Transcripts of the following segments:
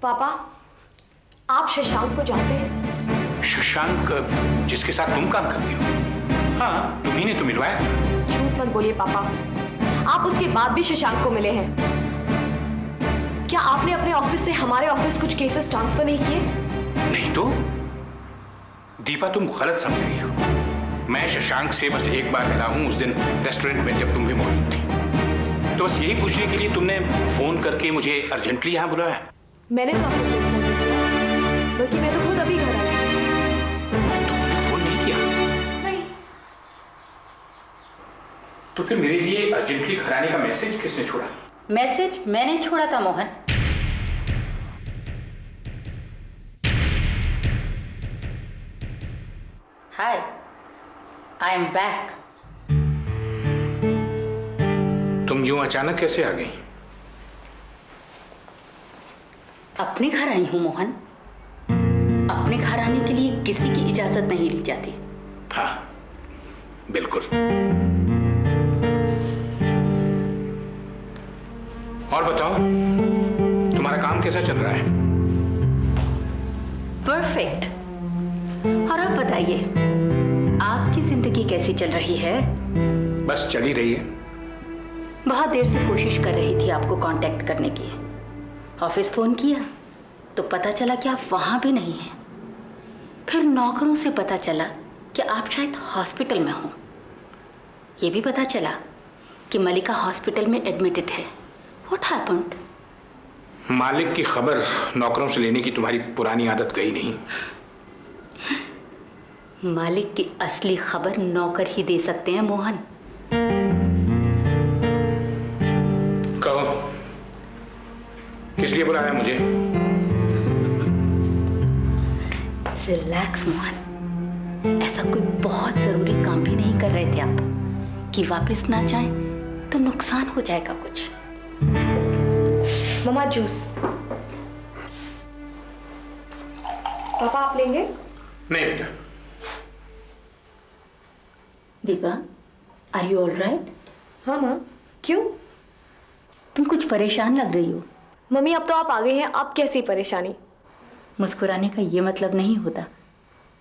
पापा, आप शशांक को जानते हैं? शशांक जिसके साथ तुम काम करती हो? हाँ, तुम्ही ने तो मिलवाया था। झूठ मत बोलिए पापा, आप उसके बाद भी शशांक को मिले हैं। क्या आपने अपने ऑफिस से हमारे ऑफिस कुछ केसेस ट्रांसफर नहीं किए? नहीं तो दीपा, तुम गलत समझ रही हो। मैं शशांक से बस एक बार मिला हूं, उस दिन रेस्टोरेंट में जब तुम भी मौजूद थी। तो बस यही पूछने के लिए तुमने फोन करके मुझे अर्जेंटली यहां बुलाया। मैंने तो आपको फोन नहीं किया, बल्कि मैं तो खुद अभी घर आई। तुमने फोन नहीं किया? नहीं। तो फिर मेरे लिए अर्जेंटली घर आने का मैसेज किसने छोड़ा? मैसेज मैंने छोड़ा था मोहन। हाय, आई एम बैक। तुम यूं अचानक कैसे आ गई? अपने घर आई हूं मोहन। अपने घर आने के लिए किसी की इजाजत नहीं ली जाती। हाँ, बिल्कुल। और बताओ, तुम्हारा काम कैसा चल रहा है? परफेक्ट। और आप बताइए, आपकी जिंदगी कैसी चल रही है? बस चल ही रही है। बहुत देर से कोशिश कर रही थी आपको कांटेक्ट करने की। ऑफिस फोन किया तो पता चला कि आप वहां भी नहीं हैं। फिर नौकरों से पता चला कि आप शायद हॉस्पिटल में हो। ये भी पता चला कि मलिका हॉस्पिटल में एडमिटेड है। What happened? मालिक की खबर नौकरों से लेने की तुम्हारी पुरानी आदत गई नहीं। मालिक की असली खबर नौकर ही दे सकते हैं मोहन। कहो, किस लिए बुलाया मुझे? रिलैक्स मोहन, ऐसा कोई बहुत जरूरी काम भी नहीं कर रहे थे आप कि वापस ना जाएं तो नुकसान हो जाएगा कुछ। मम्मा जूस। पापा आप लेंगे? नहीं बेटा। Deepa, are you all right? हाँ माँ, क्यों? तुम कुछ परेशान लग रही हो। मम्मी अब तो आप आ गई हैं, अब कैसी परेशानी? मुस्कुराने का ये मतलब नहीं होता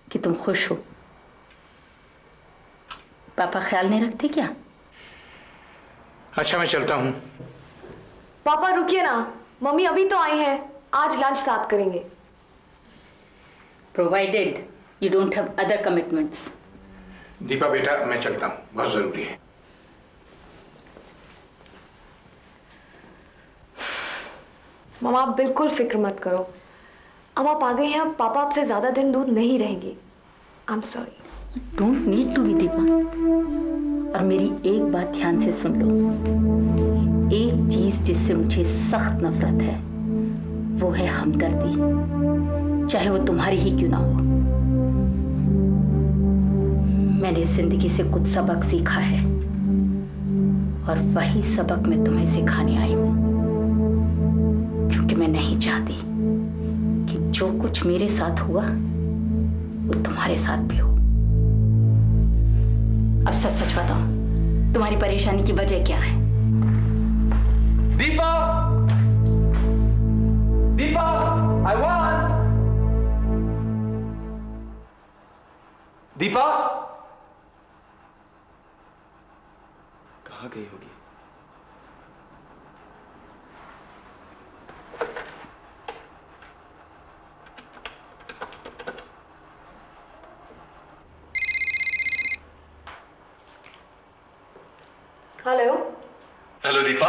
कि तुम खुश हो। पापा ख्याल नहीं रखते क्या? अच्छा, मैं चलता हूँ। पापा रुकिए ना, मम्मी अभी तो आई हैं, आज लंच साथ करेंगे। Provided you don't have other commitments. Deepa बेटा, मैं चलता हूँ, बहुत जरूरी है। मम्मा आप बिल्कुल फिक्र मत करो, अब आप आ गई हैं, अब पापा आपसे ज्यादा दिन दूर नहीं रहेंगे। I am sorry. Don't need to be Deepa. और मेरी एक बात ध्यान से सुन लो, एक चीज जिससे मुझे सख्त नफरत है वो है हमदर्दी, चाहे वो तुम्हारी ही क्यों ना हो। मैंने जिंदगी से कुछ सबक सीखा है और वही सबक मैं तुम्हें सिखाने आई हूं, क्योंकि मैं नहीं चाहती कि जो कुछ मेरे साथ हुआ वो तुम्हारे साथ भी हो। अब सच सच बताओ, तुम्हारी परेशानी की वजह क्या है? दीपा! दीपा! I won! दीपा! कहाँ गई होगी? हेलो। हेलो दीपा।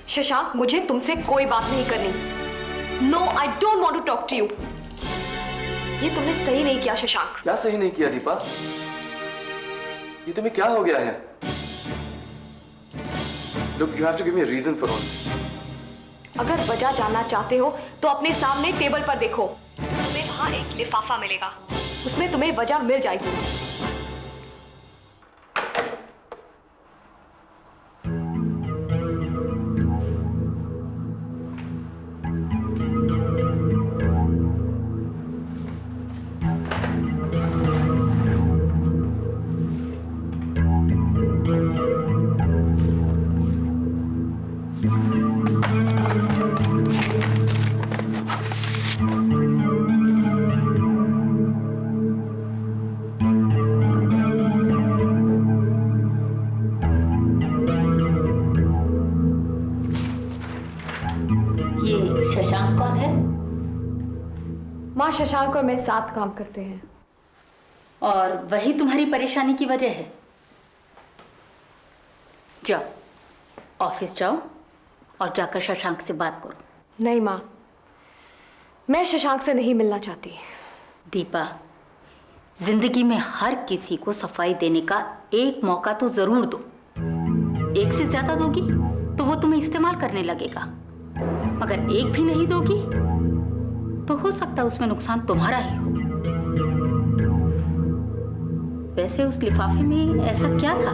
शशांक, मुझे तुमसे कोई बात नहीं करनी। No, I don't want to talk to you. ये तुमने सही नहीं किया शशांक। क्या सही नहीं किया दीपा? ये तुम्हें क्या हो गया है? Look, you have to give me a reason for all. अगर वजह जानना चाहते हो तो अपने सामने टेबल पर देखो, तुम्हें वहां एक लिफाफा मिलेगा, उसमें तुम्हें वजह मिल जाएगी। शशांक कौन है? माँ, शशांक और मैं साथ काम करते हैं। और वही तुम्हारी परेशानी की वजह है? जाओ, ऑफिस जाओ और जाकर शशांक से बात करो। नहीं माँ, मैं शशांक से नहीं मिलना चाहती। दीपा, जिंदगी में हर किसी को सफाई देने का एक मौका तो जरूर दो। एक से ज्यादा दोगी तो वो तुम्हें इस्तेमाल करने लगेगा, मगर एक भी नहीं दोगी तो हो सकता है उसमें नुकसान तुम्हारा ही हो। वैसे उस लिफाफे में ऐसा क्या था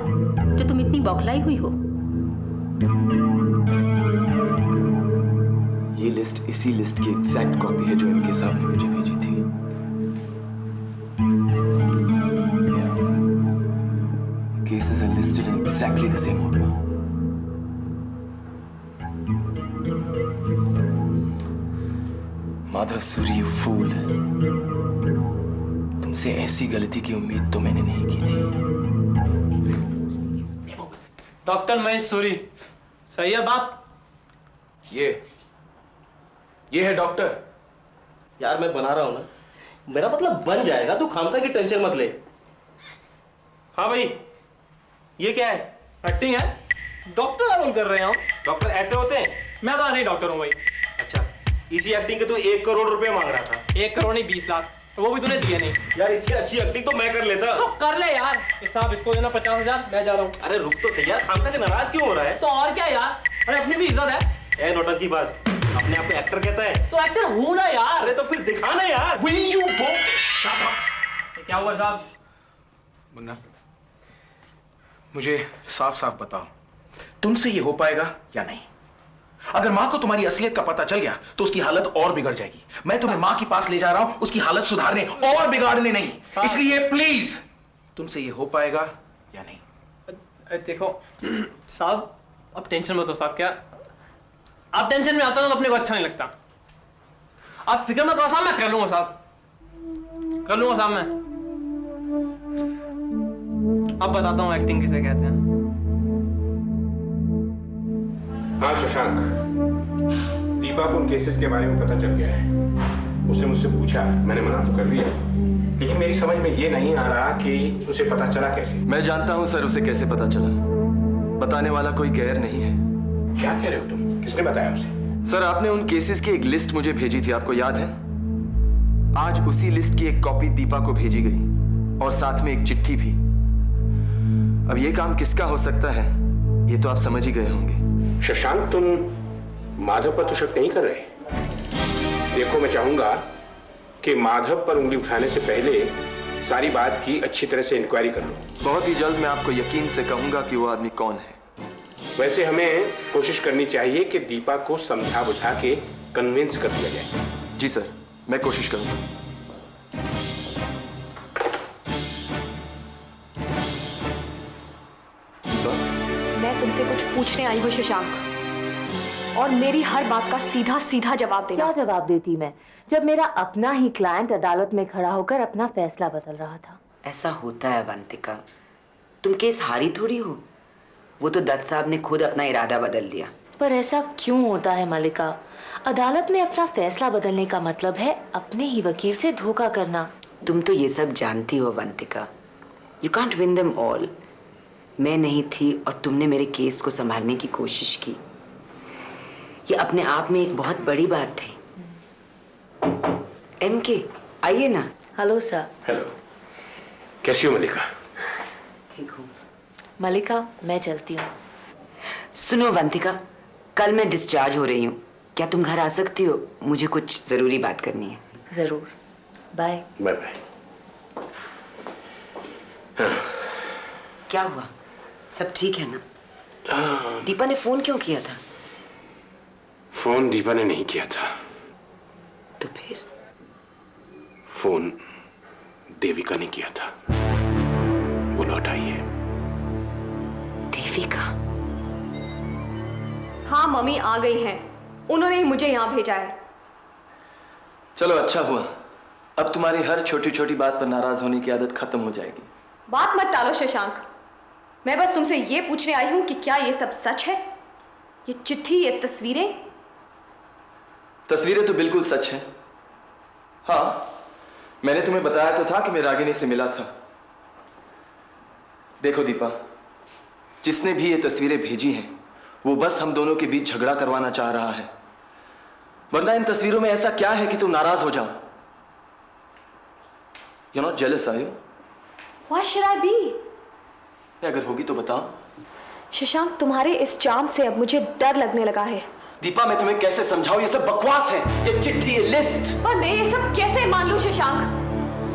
जो तुम इतनी बौखलाई हुई हो? ये लिस्ट इसी लिस्ट की एग्जैक्ट कॉपी है जो इनके साहब ने मुझे भेजी थी। Cases are listed in exactly the same order. Madhav Suri, you fool. तुमसे ऐसी गलती की उम्मीद तो मैंने नहीं की थी। डॉक्टर महेश सूरी, सही है बात? ये है डॉक्टर। यार मैं बना रहा हूं ना, मेरा मतलब बन जाएगा, तू खामखा की टेंशन मत ले। हाँ भाई, ये क्या है? एक्टिंग है, डॉक्टर का रोल कर रहे हो। डॉक्टर ऐसे होते हैं? मैं तो ऐसे ही डॉक्टर हूँ भाई। अच्छा, इसी एक्टिंग के तू 1 करोड़ रुपए मांग रहा था। 1 करोड़ नहीं 20 लाख, तो वो भी तूने दिए नहीं। यार इससे अच्छी एक्टिंग तो मैं कर लेता। तो कर ले यार। ये साहब इसको देना 50,000, मैं जा रहा हूँ। अरे रुक तो सही यार, खामखा से नाराज क्यों हो रहा है? तो और क्या यार, अरे अपनी भी इज्जत है। ए नौटंकी बाज, अपने आप को एक्टर कहता है? तो एक्टर हूँ ना यार। अरे तो फिर दिखा ना यार। Will you both shut up? क्या हुआ साहब? मुन्ना, मुझे साफ साफ बताओ, तुमसे ये हो पाएगा या नहीं? अगर माँ को तुम्हारी असलियत का पता चल गया तो उसकी हालत और बिगड़ जाएगी। मैं तुम्हें माँ के पास ले जा रहा हूं, उसकी हालत सुधारने और बिगाड़ने नहीं। इसलिए प्लीज, तुमसे ये हो पाएगा या नहीं? देखो साहब, अब टेंशन मत हो साहब। क्या आप टेंशन में आता हो तो अपने को अच्छा नहीं लगता। आप फिक्र मत करो साहब, मैं कर लूंगा साहब, कर लूंगा साहब मैं। अब बताता हूँ एक्टिंग किसे कहते हैं। हाँ शशांक, दीपा को उन केसेस के बारे में पता चल गया है। उसने मुझसे पूछा, मैंने मना तो कर दिया, लेकिन मेरी समझ में ये नहीं आ रहा कि उसे पता चला कैसे। मैं जानता हूं सर उसे कैसे पता चला। बताने वाला कोई गैर नहीं है। क्या कह रहे हो तुम? किसने बताया उसे? सर आपने उन केसेस की एक लिस्ट मुझे भेजी थी, आपको याद है? आज उसी लिस्ट की एक कॉपी दीपा को भेजी गई और साथ में एक चिट्ठी भी। अब ये काम किसका हो सकता है ये तो आप समझ ही गए होंगे। शशांक, तुम माधव पर तो शक नहीं कर रहे? देखो, मैं चाहूंगा कि माधव पर उंगली उठाने से पहले सारी बात की अच्छी तरह से इंक्वायरी कर लो। बहुत ही जल्द मैं आपको यकीन से कहूंगा कि वो आदमी कौन है। वैसे हमें कोशिश करनी चाहिए कि दीपा को समझा बुझा के कन्विंस कर दिया जाए। जी सर, मैं कोशिश करूंगा। मैं तुमसे कुछ पूछने आई हूँ शशांक, और मेरी हर बात का सीधा सीधा जवाब देना। क्या जवाब देती मैं, जब मेरा अपना ही क्लाइंट अदालत में खड़ा होकर अपना फैसला बदल रहा था। ऐसा होता है अवंतिका, तुम केस हारी थोड़ी हो। वो तो दत्त साहब ने खुद अपना इरादा बदल दिया। पर ऐसा क्यों होता है मल्लिका? अदालत में अपना फैसला बदलने का मतलब है अपने ही वकील से धोखा करना। तुम तो ये सब जानती हो Avantika. You can't win them all. मैं नहीं थी और तुमने मेरे केस को संभालने की कोशिश की। ये अपने आप में एक बहुत बड़ी बात थी। MK, आइए ना। Hello sir. हेलो, कैसी हो मल्लिका? ठीक हूँ। मल्लिका, मैं चलती हूँ। सुनो अवंतिका, कल मैं डिस्चार्ज हो रही हूँ, क्या तुम घर आ सकती हो? मुझे कुछ जरूरी बात करनी है। जरूर, बाय। Bye bye. क्या हुआ, सब ठीक है ना? दीपा ने फोन क्यों किया था? फोन दीपा ने नहीं किया था। तो फिर? फोन देविका ने किया था। वो लौट आई है। देविका? हाँ, मम्मी आ गई हैं। उन्होंने ही मुझे यहाँ भेजा है। चलो अच्छा हुआ, अब तुम्हारी हर छोटी छोटी बात पर नाराज होने की आदत खत्म हो जाएगी। बात मत टालो शशांक, मैं बस तुमसे ये पूछने आई हूं कि क्या ये सब सच है? ये चिट्ठी, ये तस्वीरें? तस्वीरें तो बिल्कुल सच हैं। हाँ, मैंने तुम्हें बताया तो था कि मैं रागिनी से मिला था। देखो दीपा, जिसने भी ये तस्वीरें भेजी हैं वो बस हम दोनों के बीच झगड़ा करवाना चाह रहा है, वरना इन तस्वीरों में ऐसा क्या है कि तुम नाराज हो जाओ? You're not jealous, are you? Why should I be? अगर होगी तो बताओ। शशांक, तुम्हारे इस चार्म से अब मुझे डर लगने लगा है। दीपा, मैं तुम्हें कैसे समझाऊं? ये सब बकवास है, ये चिट्ठी, ये लिस्ट। पर मैं ये सब कैसे मान लूं शशांक?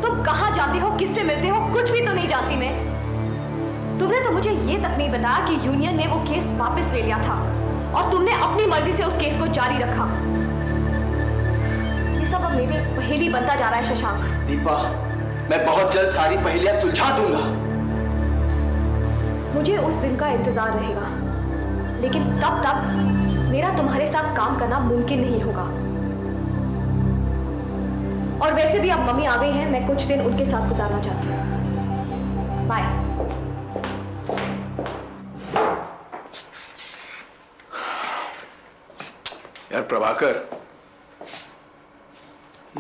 तुम कहाँ जाते हो, किससे मिलते हो, कुछ भी तो नहीं जानती मैं। तुमने तो मुझे ये तक नहीं बताया कि यूनियन ने वो केस वापस ले लिया था और तुमने अपनी मर्जी से उस केस को जारी रखा। ये सब अब मेरी पहेली बनता जा रहा है शशांक। दीपा, मैं बहुत जल्द सारी पहेलियां सुलझा दूंगा। मुझे उस दिन का इंतजार रहेगा, लेकिन तब तक मेरा तुम्हारे साथ काम करना मुमकिन नहीं होगा। और वैसे भी अब मम्मी आ गई हैं, मैं कुछ दिन उनके साथ गुजारना चाहती हूँ। बाय। यार प्रभाकर,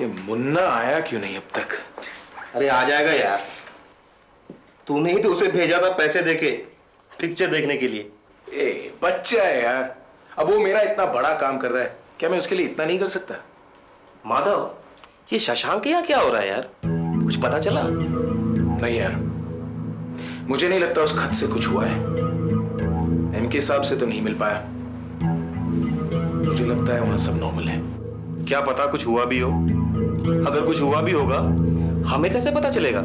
ये मुन्ना आया क्यों नहीं अब तक? अरे आ जाएगा यार, तूने ही तो उसे भेजा था पैसे देके पिक्चर देखने के लिए। ए बच्चा है यार, अब वो मेरा इतना बड़ा काम कर रहा है, क्या मैं उसके लिए इतना नहीं कर सकता? माधव, ये शशांक के यहाँ क्या हो रहा है यार? कुछ पता चला? नहीं यार, मुझे नहीं लगता उस खत से कुछ हुआ है। एमके साहब से तो नहीं मिल पाया। मुझे लगता है वहां सब नॉर्मल है। क्या पता कुछ हुआ भी हो। अगर कुछ हुआ भी होगा, हमें कैसे पता चलेगा?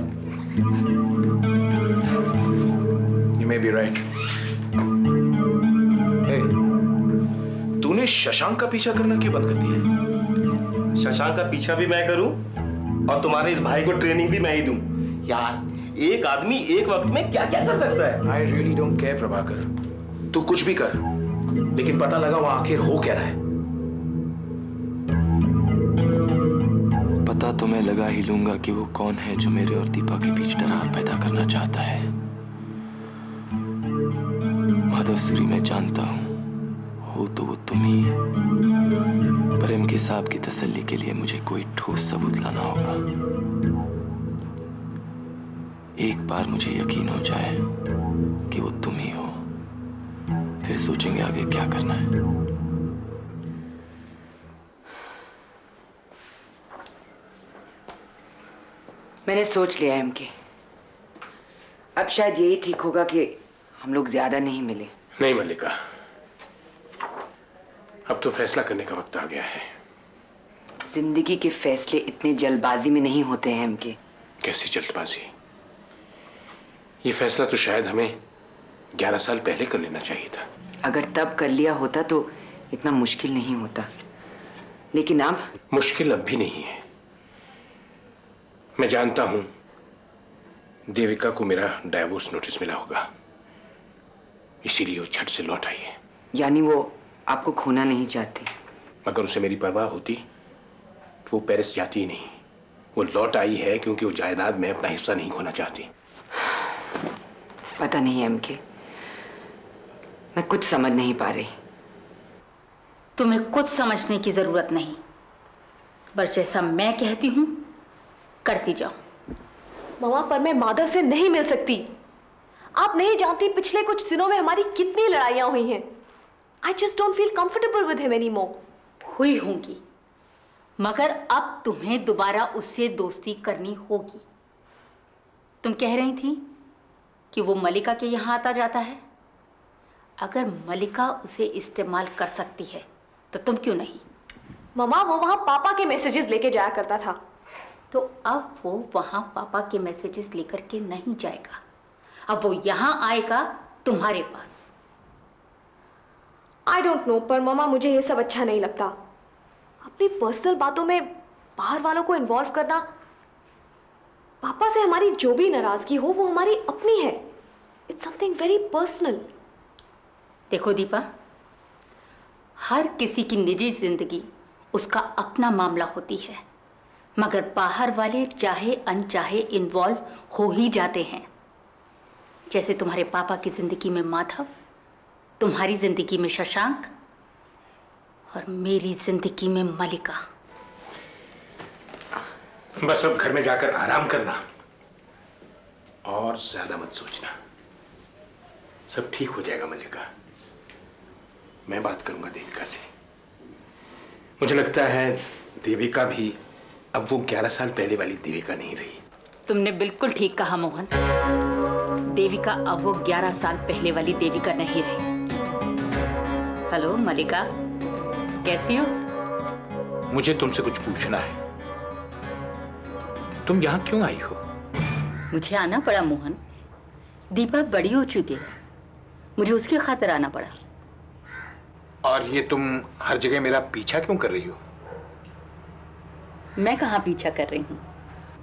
You may be right. तूने शशांक का पीछा करना क्यों बंद कर दिया? शशांक का पीछा भी मैं करूं और तुम्हारे इस भाई को ट्रेनिंग भी मैं ही दूं। यार, एक आदमी एक वक्त में क्या क्या कर सकता है? I really don't care Prabhakar, तू कुछ भी कर, लेकिन पता लगा वहां आखिर हो क्या रहा है। पता तो मैं लगा ही लूंगा कि वो कौन है जो मेरे और दीपा के बीच दरार पैदा करना चाहता है। माधवसूरी, मैं जानता हूं हो तो वो तुम ही, पर एमके साहब की तसल्ली के लिए मुझे कोई ठोस सबूत लाना होगा। एक बार मुझे यकीन हो जाए कि वो तुम ही हो, फिर सोचेंगे आगे क्या करना है। मैंने सोच लिया एमके, अब शायद यही ठीक होगा कि हम लोग ज्यादा नहीं मिले। नहीं मल्लिका, अब तो फैसला करने का वक्त आ गया है। जिंदगी के फैसले इतने जल्दबाजी में नहीं होते हैं एमके। कैसी जल्दबाजी? ये फैसला तो शायद हमें 11 साल पहले कर लेना चाहिए था। अगर तब कर लिया होता तो इतना मुश्किल नहीं होता, लेकिन अब मुश्किल अब भी नहीं है। मैं जानता हूं देविका को मेरा डाइवोर्स नोटिस मिला होगा, इसीलिए वो झट से लौट आई है। यानी वो आपको खोना नहीं चाहती? अगर उसे मेरी परवाह होती तो वो पेरिस जाती ही नहीं। वो लौट आई है क्योंकि वो जायदाद में अपना हिस्सा नहीं खोना चाहती। पता नहीं एमके, मैं कुछ समझ नहीं पा रही। तुम्हें कुछ समझने की जरूरत नहीं, बस जैसा मैं कहती हूं करती जाओ। मामा, पर मैं माधव से नहीं मिल सकती। आप नहीं जानती पिछले कुछ दिनों में हमारी कितनी लड़ाइयां हुई हैं। I just don't feel comfortable with him anymore. हुई होंगी, मगर अब तुम्हें दोबारा उससे दोस्ती करनी होगी। तुम कह रही थी कि वो मलिका के यहाँ आता जाता है। अगर मलिका उसे इस्तेमाल कर सकती है तो तुम क्यों नहीं? मामा, वो वहां पापा के मैसेजेस लेके जाया करता था। तो अब वो वहां पापा के मैसेजेस लेकर के नहीं जाएगा, अब वो यहाँ आएगा तुम्हारे पास। I don't know, पर मामा मुझे ये सब अच्छा नहीं लगता। अपनी पर्सनल बातों में बाहर वालों को इन्वॉल्व करना। पापा से हमारी जो भी नाराजगी हो वो हमारी अपनी है। It's something very personal. देखो दीपा, हर किसी की निजी जिंदगी उसका अपना मामला होती है, मगर बाहर वाले चाहे अनचाहे इन्वॉल्व हो ही जाते हैं। जैसे तुम्हारे पापा की जिंदगी में माधव, तुम्हारी जिंदगी में शशांक, और मेरी जिंदगी में मलिका। बस अब घर में जाकर आराम करना और ज्यादा मत सोचना। सब ठीक हो जाएगा मल्लिका। मैं बात करूंगा देविका से। मुझे लगता है देविका भी अब वो 11 साल पहले वाली देविका नहीं रही। तुमने बिल्कुल ठीक कहा मोहन। देविका अब वो 11 साल पहले वाली देविका नहीं रही। हेलो मलिका, कैसी हो? मुझे तुमसे कुछ पूछना है। तुम यहाँ क्यों आई हो? मुझे आना पड़ा मोहन। दीपा बड़ी हो चुकी है, मुझे उसकी खातिर आना पड़ा। और ये तुम हर जगह मेरा पीछा क्यों कर रही हो? मैं कहाँ पीछा कर रही हूँ,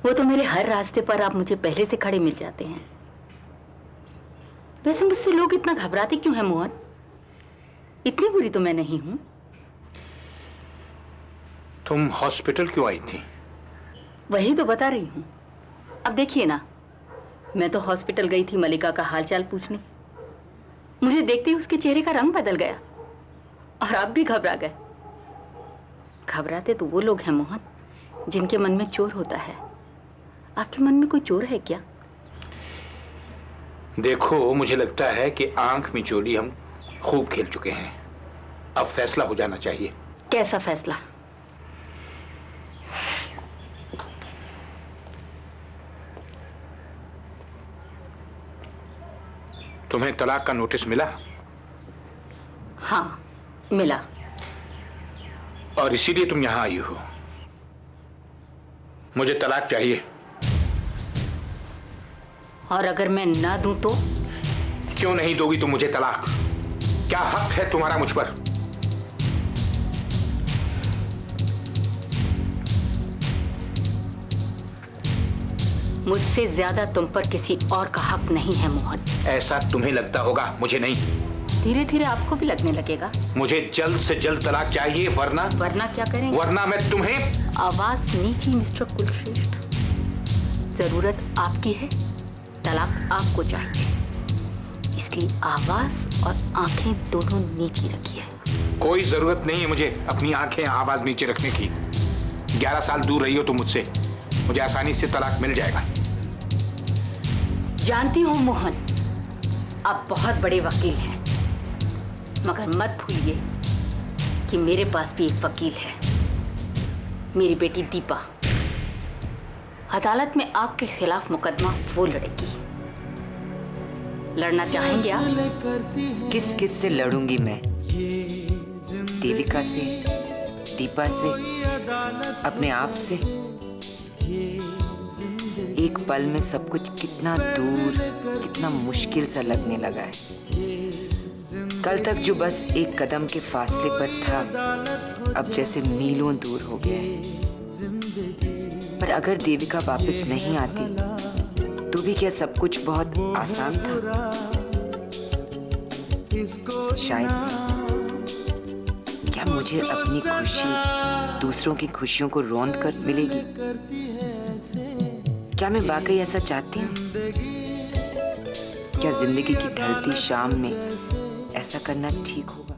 वो तो मेरे हर रास्ते पर आप मुझे पहले से खड़े मिल जाते हैं। वैसे मुझसे लोग इतना घबराते क्यों हैं मोहन? इतनी बुरी तो मैं नहीं हूं। तुम हॉस्पिटल क्यों आई थी? वही तो बता रही हूं। अब देखिए ना, मैं तो हॉस्पिटल गई थी मलिका का हालचाल पूछने। मुझे देखते ही उसके चेहरे का रंग बदल गया और आप भी घबरा गए। घबराते तो वो लोग हैं मोहन जिनके मन में चोर होता है। आपके मन में कोई चोर है क्या? देखो, मुझे लगता है कि आंख मिचोली हम खूब खेल चुके हैं। अब फैसला हो जाना चाहिए। कैसा फैसला? तुम्हें तलाक का नोटिस मिला? हाँ, मिला। और इसीलिए तुम यहां आई हो। मुझे तलाक चाहिए। और अगर मैं ना दूं तो? क्यों नहीं दोगी तुम मुझे तलाक? क्या हक है तुम्हारा मुझ पर? मुझसे ज्यादा तुम पर किसी और का हक नहीं है मोहन। ऐसा तुम्हें लगता होगा, मुझे नहीं। धीरे धीरे आपको भी लगने लगेगा। मुझे जल्द से जल्द तलाक चाहिए, वरना क्या करेंगे? वरना मैं तुम्हें। आवाज नीची मिस्टर कुलश्रेष्ठ। जरूरत आपकी है, तलाक आपको चाहिए, इसलिए आवाज और आंखें दोनों नीची रखिए। कोई जरूरत नहीं है मुझे अपनी आंखें आवाज नीचे रखने की। 11 साल दूर रही हो तुम मुझसे, मुझे आसानी से तलाक मिल जाएगा। जानती हूँ मोहन, आप बहुत बड़े वकील हैं, मगर मत भूलिए कि मेरे पास भी एक वकील है, मेरी बेटी दीपा। अदालत में आपके खिलाफ मुकदमा वो लड़ेगी। लड़ना चाहेंगे आप? किस किस से लड़ूंगी मैं? देविका से, दीपा से, अपने आप से? एक पल में सब कुछ कितना दूर, कितना मुश्किल सा लगने लगा है। कल तक जो बस एक कदम के फासले पर था, अब जैसे मीलों दूर हो गया है। पर अगर देविका वापस नहीं आती तो भी क्या सब कुछ बहुत आसान था? शायद नहीं। क्या मुझे अपनी खुशी दूसरों की खुशियों को रौंद कर मिलेगी? क्या मैं वाकई ऐसा चाहती हूँ? क्या जिंदगी की ढलती शाम में ऐसा करना ठीक होगा?